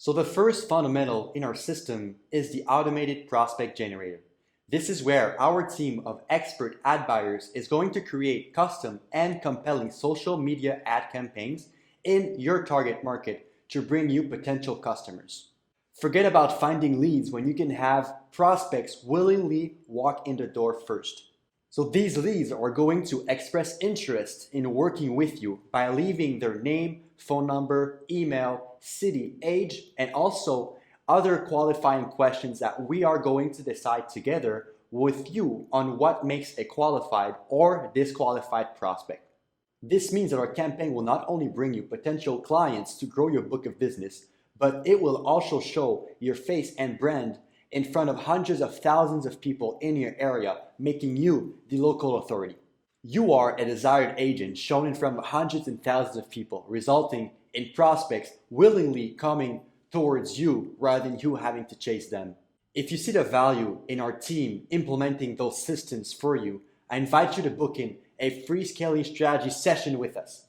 So the first fundamental in our system is the automated prospect generator. This is where our team of expert ad buyers is going to create custom and compelling social media ad campaigns in your target market to bring you potential customers. Forget about finding leads when you can have prospects willingly walk in the door first. So these leads are going to express interest in working with you by leaving their name, phone number, email, city, age, and also other qualifying questions that we are going to decide together with you on what makes a qualified or disqualified prospect. This means that our campaign will not only bring you potential clients to grow your book of business, but it will also show your face and brand in front of hundreds of thousands of people in your area, making you the local authority. You are a desired agent shown in front of hundreds and thousands of people, resulting in prospects willingly coming towards you rather than you having to chase them. If you see the value in our team implementing those systems for you, I invite you to book in a free scaling strategy session with us.